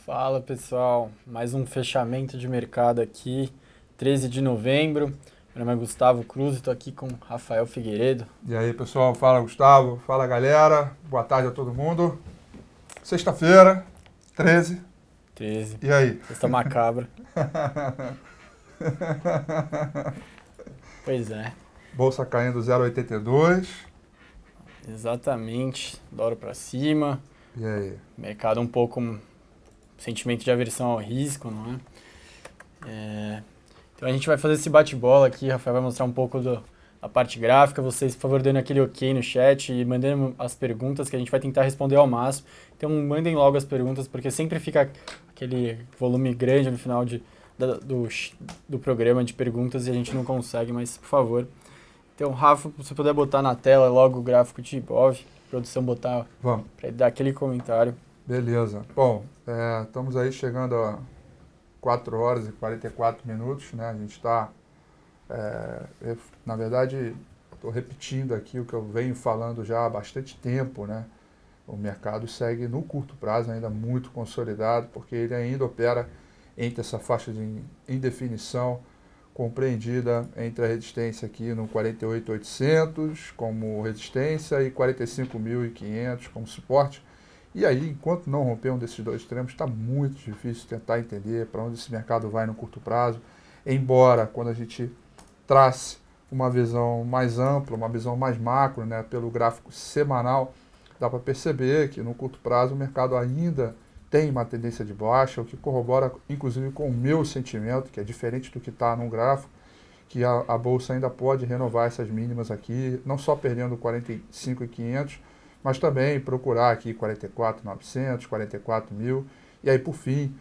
Fala pessoal, mais um fechamento de mercado aqui, 13 de novembro. Meu nome é Gustavo Cruz e estou aqui com Rafael Figueiredo. E aí pessoal, fala Gustavo, fala galera, boa tarde a todo mundo. Sexta-feira, 13. 13. E aí? Sexta macabra. Pois é. Bolsa caindo 0,82. Exatamente, dólar para cima. E aí? Mercado um pouco sentimento de aversão ao risco, não é? Então a gente vai fazer esse bate-bola aqui, Rafael vai mostrar um pouco da parte gráfica, vocês, por favor, dando aquele ok no chat e mandando as perguntas que a gente vai tentar responder ao máximo. Então mandem logo as perguntas, porque sempre fica aquele volume grande no final do programa de perguntas e a gente não consegue, mas por favor. Então, Rafa, se você puder botar na tela logo o gráfico de Ibov, produção botar para dar aquele comentário. Beleza. Bom, estamos aí chegando a 4 horas e 44 minutos, né? A gente está, na verdade, estou repetindo aqui o que eu venho falando já há bastante tempo, né? O mercado segue no curto prazo ainda muito consolidado, porque ele ainda opera entre essa faixa de indefinição compreendida entre a resistência aqui no 48.800 como resistência e 45.500 como suporte. E aí, enquanto não romper um desses dois extremos, está muito difícil tentar entender para onde esse mercado vai no curto prazo, embora quando a gente trace uma visão mais ampla, uma visão mais macro, né, pelo gráfico semanal, dá para perceber que no curto prazo o mercado ainda tem uma tendência de baixa, o que corrobora inclusive com o meu sentimento, que é diferente do que está no gráfico, que a Bolsa ainda pode renovar essas mínimas aqui, não só perdendo 45.500, mas também procurar aqui 44.900, 44.000, e aí por fim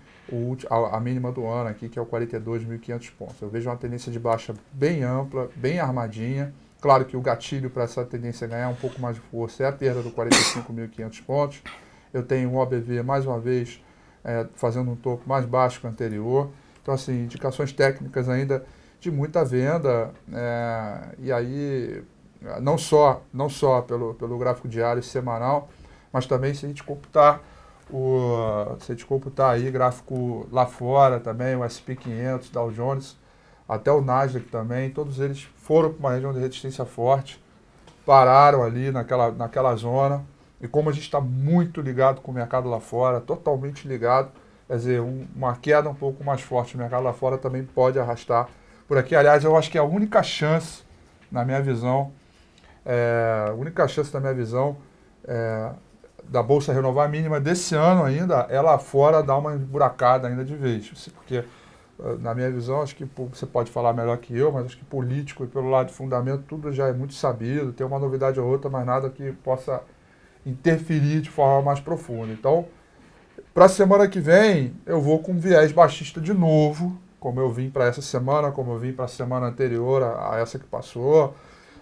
a mínima do ano aqui, que é o 42.500 pontos. Eu vejo uma tendência de baixa bem ampla, bem armadinha. Claro que o gatilho para essa tendência ganhar um pouco mais de força é a perda do 45.500 pontos. Eu tenho um OBV, mais uma vez, fazendo um topo mais baixo que o anterior. Então, assim, indicações técnicas ainda de muita venda. E aí, não só pelo gráfico diário e semanal, mas também se a gente computar aí gráfico lá fora também, o S&P 500, Dow Jones, até o Nasdaq também, todos eles foram para uma região de resistência forte, pararam ali naquela zona. E como a gente está muito ligado com o mercado lá fora, totalmente ligado, quer dizer, uma queda um pouco mais forte no mercado lá fora também pode arrastar por aqui. Aliás, eu acho que a única chance, na minha visão, da Bolsa renovar a mínima desse ano ainda, é lá fora dar uma emburacada ainda de vez. Porque, na minha visão, acho que você pode falar melhor que eu, mas acho que político e pelo lado de fundamento tudo já é muito sabido, tem uma novidade ou outra, mas nada que possa interferir de forma mais profunda. Então, para a semana que vem, eu vou com viés baixista de novo, como eu vim para essa semana, como eu vim para a semana anterior a essa que passou.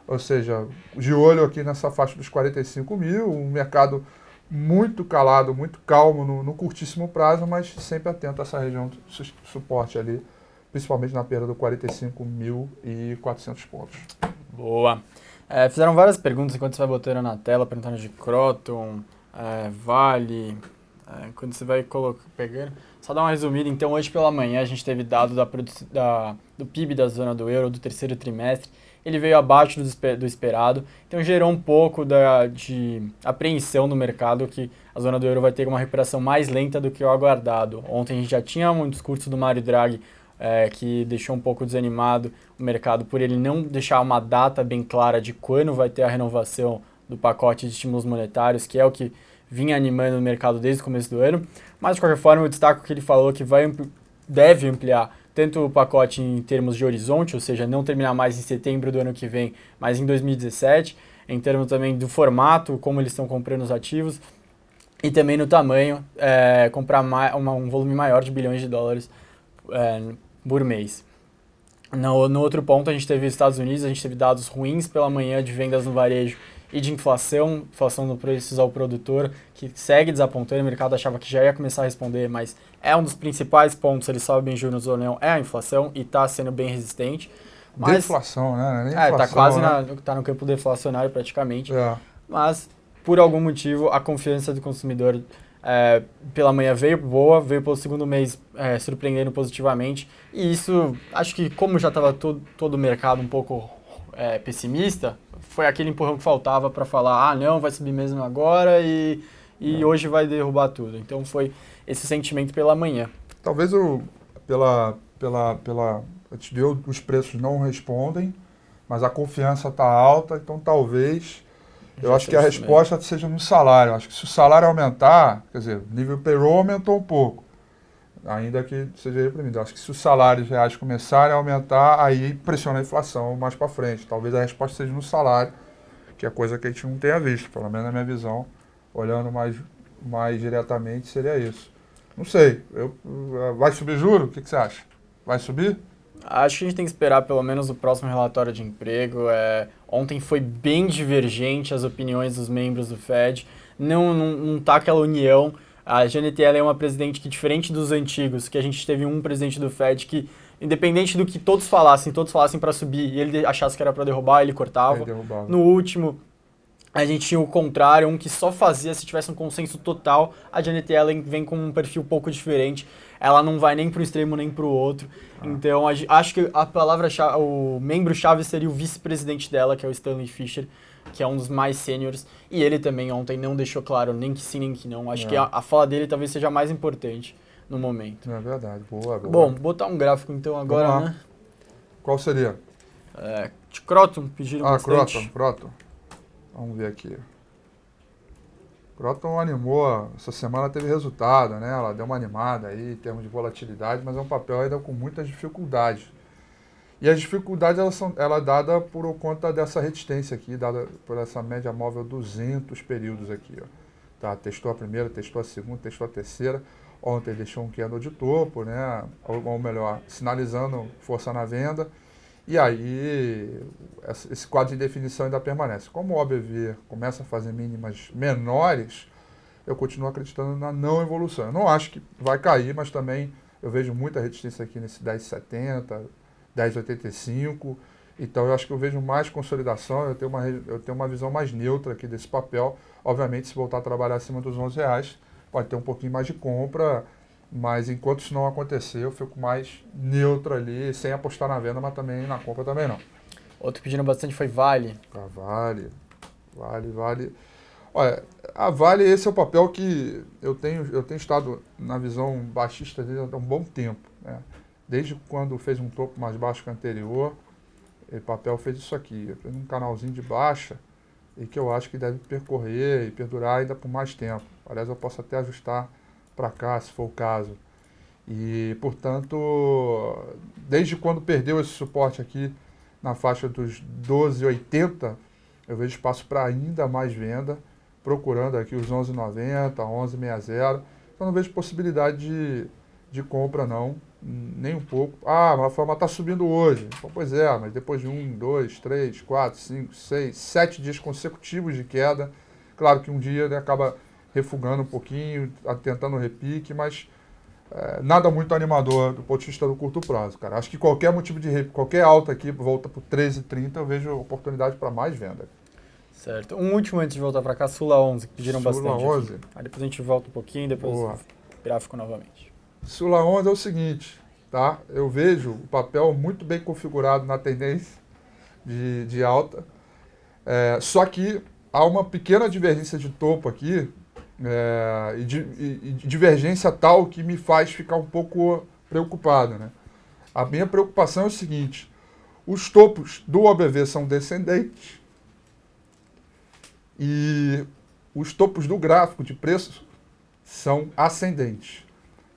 Ou seja, de olho aqui nessa faixa dos 45.000, um mercado muito calado, muito calmo no curtíssimo prazo, mas sempre atento a essa região de suporte ali, principalmente na perda do 45.400 pontos. Boa. Fizeram várias perguntas enquanto você vai botando na tela, perguntando de Croton, Vale, quando você vai pegando. Só dar uma resumida, então hoje pela manhã a gente teve dado do PIB da zona do euro do terceiro trimestre, ele veio abaixo do esperado, então gerou um pouco de apreensão no mercado que a zona do euro vai ter uma recuperação mais lenta do que o aguardado. Ontem a gente já tinha um discurso do Mário Draghi que deixou um pouco desanimado o mercado por ele não deixar uma data bem clara de quando vai ter a renovação do pacote de estímulos monetários, que é o que vinha animando o mercado desde o começo do ano. Mas, de qualquer forma, eu destaco que ele falou que deve ampliar tanto o pacote em termos de horizonte, ou seja, não terminar mais em setembro do ano que vem, mas em 2017, em termos também do formato, como eles estão comprando os ativos, e também no tamanho, comprar um volume maior de bilhões de dólares por mês. No outro ponto, a gente teve os Estados Unidos, a gente teve dados ruins pela manhã de vendas no varejo e de inflação no preços ao produtor, que segue desapontando. O mercado achava que já ia começar a responder, mas é um dos principais pontos, eles sobem juros ou não, é a inflação e está sendo bem resistente. Mas, deflação, né? Está quase tá no campo deflacionário praticamente. Mas, por algum motivo, a confiança do consumidor pela manhã veio boa, veio pelo segundo mês surpreendendo positivamente. E isso, acho que como já estava todo o mercado um pouco pessimista, foi aquele empurrão que faltava para falar, não, vai subir mesmo agora e hoje vai derrubar tudo. Então foi esse sentimento pela manhã. Talvez a gente viu os preços não respondem, mas a confiança está alta, então talvez eu acho que a resposta seja no salário. Eu acho que se o salário aumentar, quer dizer, o nível payroll aumentou um pouco, ainda que seja reprimido. Eu acho que se os salários reais começarem a aumentar, aí pressiona a inflação mais para frente. Talvez a resposta seja no salário, que é coisa que a gente não tenha visto, pelo menos na minha visão, olhando mais diretamente, seria isso. Não sei, vai subir juro? O que você acha? Vai subir? Acho que a gente tem que esperar pelo menos o próximo relatório de emprego. Ontem foi bem divergente as opiniões dos membros do Fed. Não tá aquela união. A Janet Yellen é uma presidente que, diferente dos antigos, que a gente teve um presidente do Fed que, independente do que todos falassem para subir e ele achasse que era para derrubar, ele cortava. No último, a gente tinha o contrário, um que só fazia se tivesse um consenso total. A Janet Yellen vem com um perfil um pouco diferente. Ela não vai nem para o extremo nem para o outro. Então, acho que a palavra-chave, o membro-chave seria o vice-presidente dela, que é o Stanley Fischer, que é um dos mais sêniores. E ele também ontem não deixou claro nem que sim nem que não. Acho que a fala dele talvez seja a mais importante no momento. É verdade. Boa. Bom, botar um gráfico então agora, né? Qual seria? De Croton, pediram bastante. Croton. Vamos ver aqui. Croton animou, essa semana teve resultado, né? Ela deu uma animada aí em termos de volatilidade, mas é um papel ainda com muitas dificuldades. E as dificuldades ela é dada por conta dessa resistência aqui, dada por essa média móvel 200 períodos aqui. Ó. Tá, testou a primeira, testou a segunda, testou a terceira. Ontem deixou um candle de topo, né? Ou melhor, sinalizando força na venda. E aí, esse quadro de definição ainda permanece. Como o OBV começa a fazer mínimas menores, eu continuo acreditando na não evolução. Eu não acho que vai cair, mas também eu vejo muita resistência aqui nesse 10,70, 10,85. Então, eu acho que eu vejo mais consolidação, eu tenho uma visão mais neutra aqui desse papel. Obviamente, se voltar a trabalhar acima dos R$11, pode ter um pouquinho mais de compra, mas enquanto isso não acontecer, eu fico mais neutro ali, sem apostar na venda, mas também na compra também não. Outro pedindo bastante foi Vale. Vale. Olha, a Vale, esse é o papel que eu tenho estado na visão baixista dele há um bom tempo. Né? Desde quando fez um topo mais baixo que o anterior, o papel fez isso aqui. Fez um canalzinho de baixa e que eu acho que deve percorrer e perdurar ainda por mais tempo. Aliás, eu posso até ajustar para cá, se for o caso. E, portanto, desde quando perdeu esse suporte aqui na faixa dos 12,80, eu vejo espaço para ainda mais venda, procurando aqui os 11,90, 11,60. Então, não vejo possibilidade de compra, não, nem um pouco. Mas a forma está subindo hoje. Então, pois é, mas depois de 1, 2, 3, 4, 5, 6, 7 dias consecutivos de queda, claro que um dia ele acaba refugando um pouquinho, tentando um repique, mas nada muito animador do ponto de vista do curto prazo, cara. Acho que qualquer motivo qualquer alta aqui volta para o 13,30, eu vejo oportunidade para mais venda. Certo. Um último antes de voltar para cá, Sula 11, que pediram bastante. Sula 11. Aí depois a gente volta um pouquinho, depois o gráfico novamente. Sula 11 é o seguinte, tá? Eu vejo o papel muito bem configurado na tendência de alta, só que há uma pequena divergência de topo aqui, e divergência tal que me faz ficar um pouco preocupado. Né? A minha preocupação é o seguinte, os topos do OBV são descendentes e os topos do gráfico de preços são ascendentes.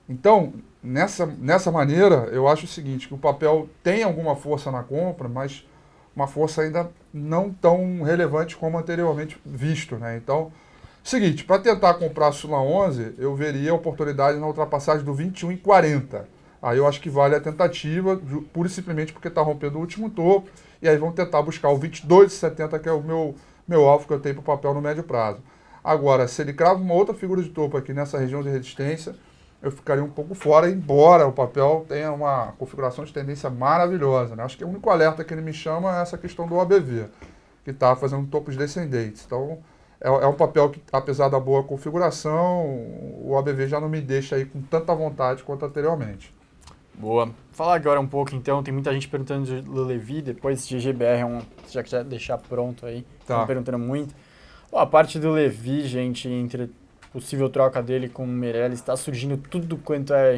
Então, nessa maneira, eu acho o seguinte, que o papel tem alguma força na compra, mas uma força ainda não tão relevante como anteriormente visto. Né? Então, seguinte, para tentar comprar a Sula 11, eu veria a oportunidade na ultrapassagem do 21,40. Aí eu acho que vale a tentativa, pura e simplesmente porque está rompendo o último topo, e aí vão tentar buscar o 22,70, que é o meu alvo que eu tenho para o papel no médio prazo. Agora, se ele crava uma outra figura de topo aqui nessa região de resistência, eu ficaria um pouco fora, embora o papel tenha uma configuração de tendência maravilhosa. Né? Acho que o único alerta que ele me chama é essa questão do OBV, que está fazendo topos descendentes. Então, é um papel que, apesar da boa configuração, o ABV já não me deixa aí com tanta vontade quanto anteriormente. Boa. Falar agora um pouco, então, tem muita gente perguntando do Levi, depois de GBR, já que já deixar pronto aí, estão perguntando muito. Bom, a parte do Levi, gente, entre possível troca dele com o Meirelles, está surgindo tudo quanto é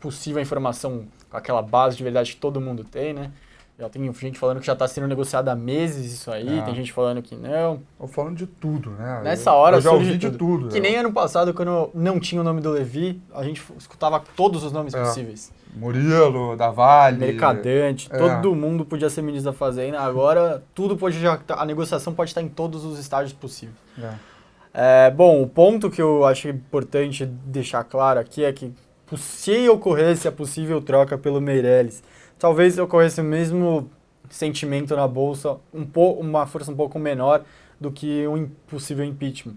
possível informação com aquela base de verdade que todo mundo tem, né? Já tem gente falando que já está sendo negociado há meses isso aí, tem gente falando que não. Estou falando de tudo, né? Nessa hora eu já ouvi de tudo. Que nem ano passado, quando não tinha o nome do Levi, a gente escutava todos os nomes possíveis. Murilo, da Vale. Mercadante, todo mundo podia ser ministro da Fazenda. Agora, a negociação pode estar em todos os estágios possíveis. Bom, o ponto que eu acho importante deixar claro aqui é que se ocorresse a possível troca pelo Meirelles, talvez ocorresse o mesmo sentimento na Bolsa, uma força um pouco menor do que um possível impeachment.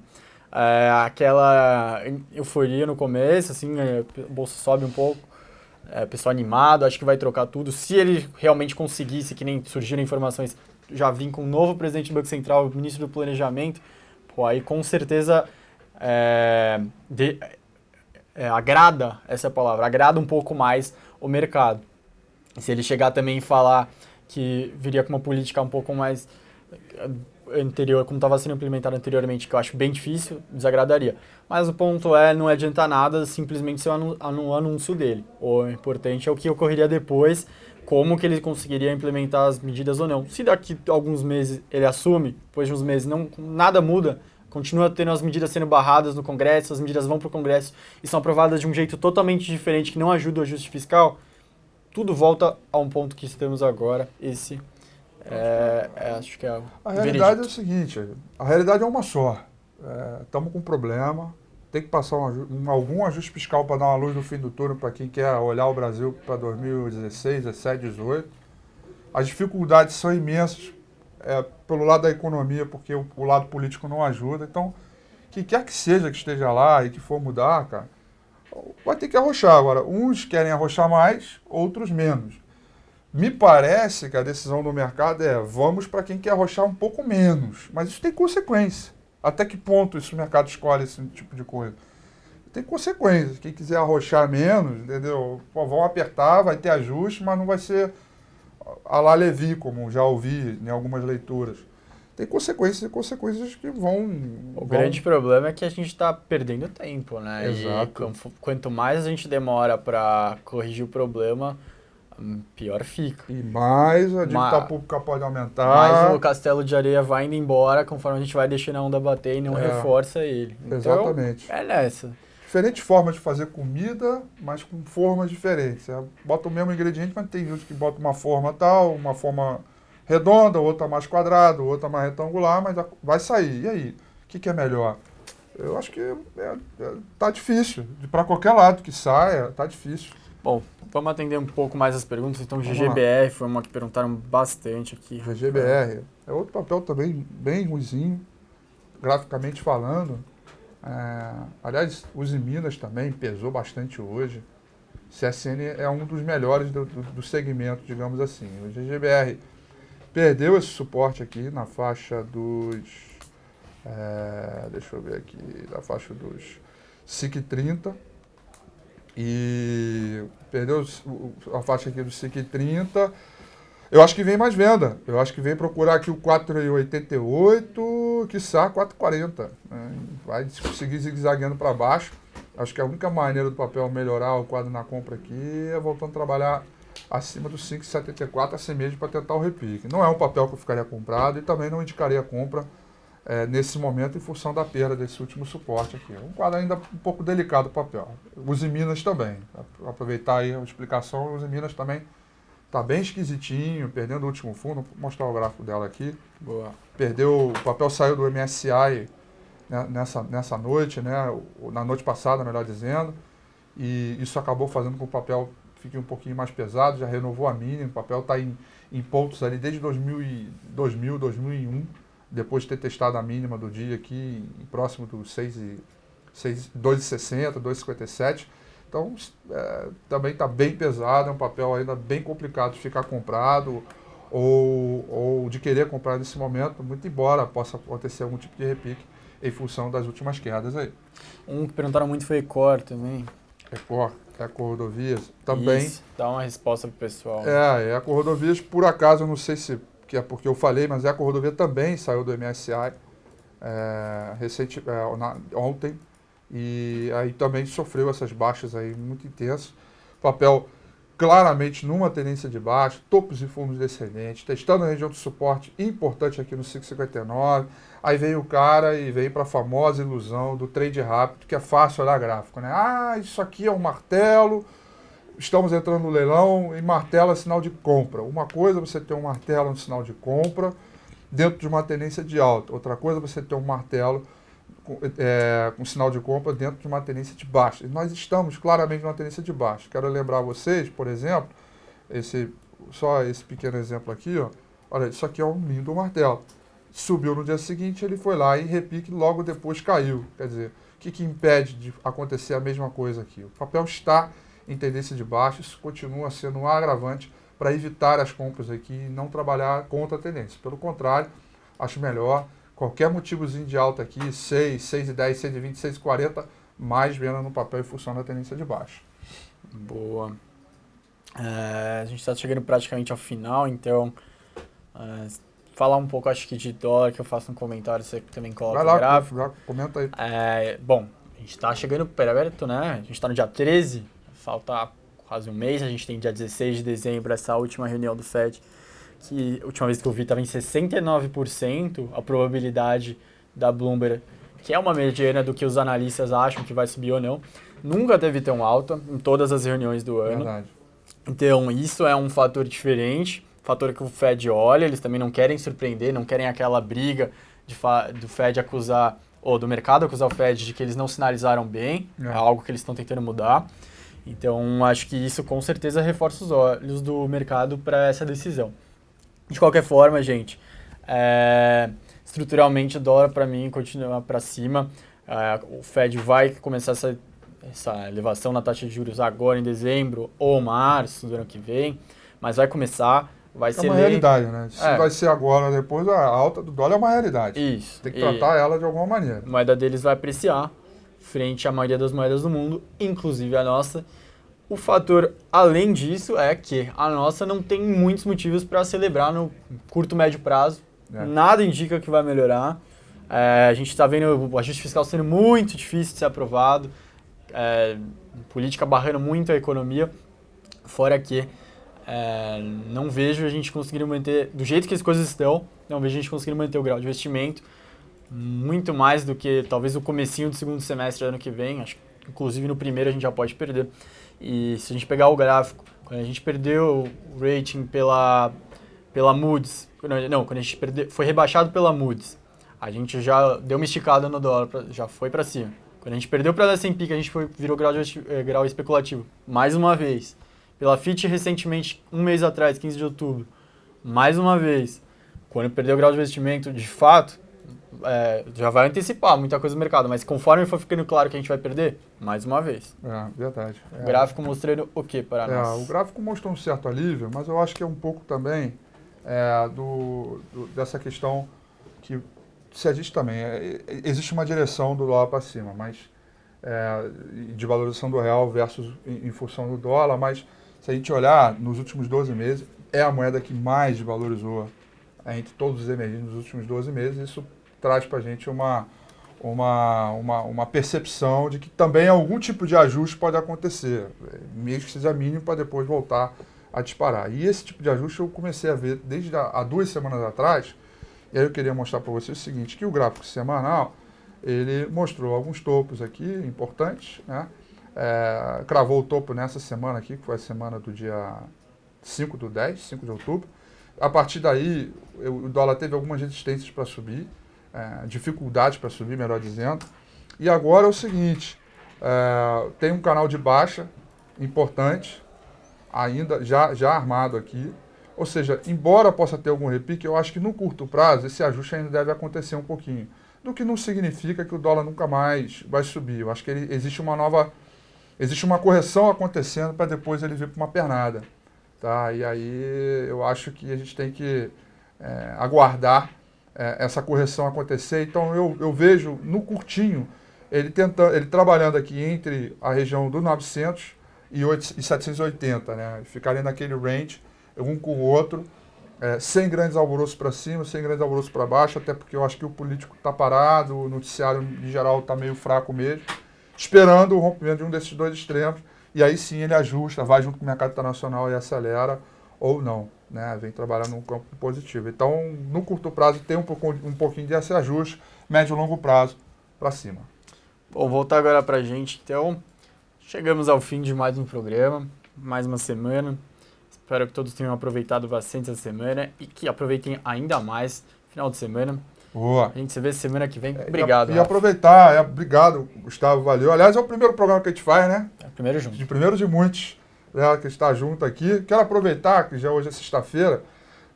Aquela euforia no começo, assim, a Bolsa sobe um pouco, pessoal animado, acho que vai trocar tudo. Se ele realmente conseguisse, que nem surgiram informações, já vir com o novo presidente do Banco Central, ministro do Planejamento, aí com certeza agrada, essa é a palavra, agrada um pouco mais o mercado. Se ele chegar também e falar que viria com uma política um pouco mais anterior, como estava sendo implementada anteriormente, que eu acho bem difícil, desagradaria. Mas o ponto não adianta nada simplesmente ser um anúncio dele. O importante é o que ocorreria depois, como que ele conseguiria implementar as medidas ou não. Se daqui a alguns meses ele assume, depois de uns meses nada muda, continua tendo as medidas sendo barradas no Congresso, as medidas vão para o Congresso e são aprovadas de um jeito totalmente diferente, que não ajuda o ajuste fiscal, tudo volta a um ponto que estamos agora. Esse acho que é a realidade é o seguinte, a realidade é uma só. Estamos com um problema, tem que passar algum ajuste fiscal para dar uma luz no fim do túnel para quem quer olhar o Brasil para 2016, 17, 18. As dificuldades são imensas pelo lado da economia, porque o lado político não ajuda. Então, quem quer que seja que esteja lá e que for mudar, cara, vai ter que arrochar. Agora, uns querem arrochar mais, outros menos. Me parece que a decisão do mercado vamos para quem quer arrochar um pouco menos. Mas isso tem consequência. Até que ponto o mercado escolhe esse tipo de coisa? Tem consequências. Quem quiser arrochar menos, entendeu? Vão apertar, vai ter ajuste, mas não vai ser a la Levi, como já ouvi em algumas leituras. Tem consequências que vão... O grande problema é que a gente está perdendo tempo, né? Exato. E quanto mais a gente demora para corrigir o problema, pior fica. E mais a dívida pública pode aumentar. Mais o castelo de areia vai indo embora conforme a gente vai deixando a onda bater e não reforça ele. Então, exatamente. É nessa. Diferentes formas de fazer comida, mas com formas diferentes. Bota o mesmo ingrediente, mas tem gente que bota uma forma tal, uma forma redonda, outra mais quadrada, outra mais retangular, mas vai sair. E aí? O que é melhor? Eu acho que tá difícil. Para qualquer lado que saia, tá difícil. Bom, vamos atender um pouco mais as perguntas. Então, GGBR foi uma que perguntaram bastante aqui. GGBR é outro papel também bem ruizinho, graficamente falando. Aliás, os Minas também pesou bastante hoje. CSN é um dos melhores do segmento, digamos assim. O GGBR perdeu esse suporte aqui na faixa dos... deixa eu ver aqui, na faixa dos SIC 30. E perdeu a faixa aqui do SIC 30. Eu acho que vem mais venda. Eu acho que vem procurar aqui o 4,88, quiçá 4,40. Né? Vai seguir zigue-zagueando para baixo. Acho que a única maneira do papel melhorar o quadro na compra aqui é voltando a trabalhar acima dos 5,74 assim mesmo para tentar o repique. Não é um papel que eu ficaria comprado e também não indicaria a compra nesse momento em função da perda desse último suporte aqui. Um quadro ainda um pouco delicado o papel. Os Minas também. Pra aproveitar aí a explicação, os Minas também tá bem esquisitinho, perdendo o último fundo. Vou mostrar o gráfico dela aqui. Boa. Perdeu, o papel saiu do MSCI nessa noite, né? Na noite passada, melhor dizendo. E isso acabou fazendo com que o papel fique um pouquinho mais pesado, já renovou a mínima. O papel está em pontos ali desde 2001. Depois de ter testado a mínima do dia aqui, próximo dos 2,60, 2,57. Então, também está bem pesado, é um papel ainda bem complicado de ficar comprado ou de querer comprar nesse momento, muito embora possa acontecer algum tipo de repique. em função das últimas quedas aí. Um que perguntaram muito foi Ecor também. Ecor Rodovias, também. Isso, dá uma resposta pro pessoal. Eco Rodovias, por acaso, eu não sei se que é porque eu falei, mas Eco Rodovia também saiu do MSCI ontem, e aí também sofreu essas baixas aí muito intensas. Papel claramente numa tendência de baixa, topos e fundos descendentes, testando a região de suporte importante aqui no 5,59. Aí veio o cara e veio para a famosa ilusão do trade rápido, que é fácil olhar gráfico, né? Ah, isso aqui é um martelo, estamos entrando no leilão e martelo é sinal de compra. Uma coisa é você ter um martelo no sinal de compra dentro de uma tendência de alta. Outra coisa é você ter um martelo com sinal de compra dentro de uma tendência de baixa. E nós estamos claramente numa tendência de baixa. Quero lembrar vocês, por exemplo, só esse pequeno exemplo aqui, ó. Olha, isso aqui é um lindo martelo. Subiu no dia seguinte, ele foi lá e repique, logo depois caiu. Quer dizer, o que impede de acontecer a mesma coisa aqui? O papel está em tendência de baixa, isso continua sendo um agravante para evitar as compras aqui e não trabalhar contra a tendência. Pelo contrário, acho melhor qualquer motivozinho de alta aqui, 6, 6,10, 6,20, 6,40, mais venda no papel em função da tendência de baixa. Boa. A gente está chegando praticamente ao final, então falar um pouco, acho que de dólar, que eu faço um comentário, você também coloca o gráfico. Já comenta aí. Bom, a gente está chegando perto, né? A gente está no dia 13, falta quase um mês, a gente tem dia 16 de dezembro, essa última reunião do FED, que a última vez que eu vi estava em 69% a probabilidade da Bloomberg, que é uma mediana do que os analistas acham que vai subir ou não. Nunca teve tão alta em todas as reuniões do ano. Verdade. Então, isso é um fator diferente, fator que o Fed olha, eles também não querem surpreender, não querem aquela briga do Fed acusar, ou do mercado acusar o Fed de que eles não sinalizaram bem, é algo que eles estão tentando mudar. Então, acho que isso com certeza reforça os olhos do mercado para essa decisão. De qualquer forma, gente, estruturalmente o dólar para mim continua para cima. O Fed vai começar essa elevação na taxa de juros agora em dezembro ou março do ano que vem, mas vai começar, vai ser uma realidade, né? Se vai ser agora ou depois, a alta do dólar é uma realidade. Isso. Tem que tratar ela de alguma maneira. A moeda deles vai apreciar frente à maioria das moedas do mundo, inclusive a nossa. O fator, além disso, é que a nossa não tem muitos motivos para celebrar no curto, médio prazo. Nada indica que vai melhorar. A gente está vendo o ajuste fiscal sendo muito difícil de ser aprovado. Política barrando muito a economia. Fora que não vejo a gente conseguindo manter, do jeito que as coisas estão, não vejo a gente conseguindo manter o grau de investimento muito mais do que talvez o comecinho do segundo semestre do ano que vem. Acho que, inclusive, no primeiro a gente já pode perder. E se a gente pegar o gráfico, quando a gente perdeu o rating pela Moody's, quando a gente foi rebaixado pela Moody's, a gente já deu uma esticada no dólar, já foi para cima. Quando a gente perdeu para a S&P, que a gente virou grau especulativo, mais uma vez. Pela Fitch recentemente, um mês atrás, 15 de outubro, mais uma vez. Quando perdeu o grau de investimento, de fato, já vai antecipar muita coisa do mercado, mas conforme for ficando claro que a gente vai perder, mais uma vez. Verdade. O gráfico mostrando o que para nós? O gráfico mostrou um certo alívio, mas eu acho que é um pouco também dessa questão que se a gente também... existe uma direção do dólar para cima, mas de valorização do real versus em função do dólar, mas se a gente olhar nos últimos 12 meses, é a moeda que mais valorizou entre todos os emergentes nos últimos 12 meses. Isso traz para a gente uma percepção de que também algum tipo de ajuste pode acontecer, mesmo que seja mínimo, para depois voltar a disparar. E esse tipo de ajuste eu comecei a ver desde há 2 semanas atrás, e aí eu queria mostrar para vocês o seguinte, que o gráfico semanal, ele mostrou alguns topos aqui importantes, né? Cravou o topo nessa semana aqui, que foi a semana do dia 5 de outubro. A partir daí, o dólar teve algumas resistências para subir, dificuldades para subir, melhor dizendo. E agora é o seguinte, tem um canal de baixa importante, ainda já armado aqui. Ou seja, embora possa ter algum repique, eu acho que no curto prazo esse ajuste ainda deve acontecer um pouquinho. Do que não significa que o dólar nunca mais vai subir. Eu acho que existe uma correção acontecendo para depois ele vir para uma pernada. Tá? E aí eu acho que a gente tem que aguardar essa correção acontecer. Então eu vejo no curtinho ele trabalhando aqui entre a região do 900 e 780, né? Ficarem naquele range, um com o outro, sem grandes alvoroços para cima, sem grandes alvoroços para baixo, até porque eu acho que o político está parado, o noticiário em geral está meio fraco mesmo, esperando o rompimento de um desses dois extremos, e aí sim ele ajusta, vai junto com o mercado internacional e acelera, ou não, né? Vem trabalhar num campo positivo. Então, no curto prazo tem um pouquinho desse ajuste, médio e longo prazo para cima. Bom, voltar agora para a gente, então, chegamos ao fim de mais um programa, mais uma semana. Espero que todos tenham aproveitado bastante essa semana e que aproveitem ainda mais final de semana. Boa. A gente se vê semana que vem. Obrigado. E aproveitar, obrigado, Gustavo, valeu. Aliás, é o primeiro programa que a gente faz, né? É o primeiro junto. De primeiro de muitos, né, que está junto aqui. Quero aproveitar, que já hoje é sexta-feira,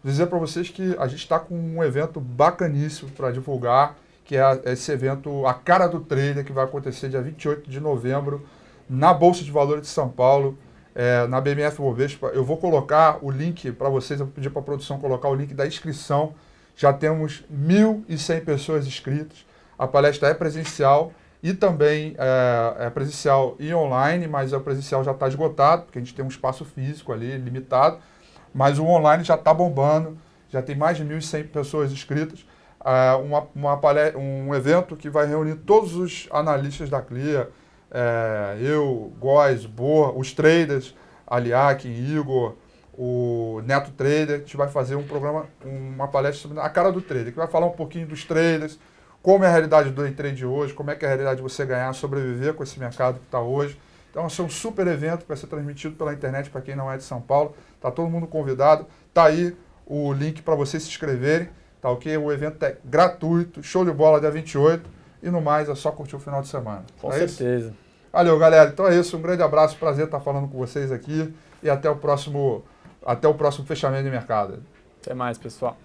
dizer para vocês que a gente está com um evento bacaníssimo para divulgar, que é esse evento A Cara do Trader, que vai acontecer dia 28 de novembro na Bolsa de Valores de São Paulo, na BMF Bovespa. Eu vou colocar o link para vocês, eu vou pedir para a produção colocar o link da inscrição. Já temos 1.100 pessoas inscritas. A palestra é presencial e também é presencial e online, mas o presencial já está esgotado, porque a gente tem um espaço físico ali limitado, mas o online já está bombando, já tem mais de 1.100 pessoas inscritas. Um evento que vai reunir todos os analistas da CLIA, eu, Góes, Boa, os traders, Aliac, Igor, o Neto Trader. A gente vai fazer uma palestra sobre a cara do trader, que vai falar um pouquinho dos traders, como é a realidade do day trade hoje, como é que é a realidade de você ganhar, sobreviver com esse mercado que está hoje. Então, esse é um super evento que vai ser transmitido pela internet para quem não é de São Paulo. Está todo mundo convidado. Está aí o link para vocês se inscreverem. Tá ok? O evento é gratuito, show de bola, dia 28. E no mais, é só curtir o final de semana. Com certeza. Isso? Valeu, galera. Então é isso. Um grande abraço. Prazer estar falando com vocês aqui. E até o próximo fechamento de mercado. Até mais, pessoal.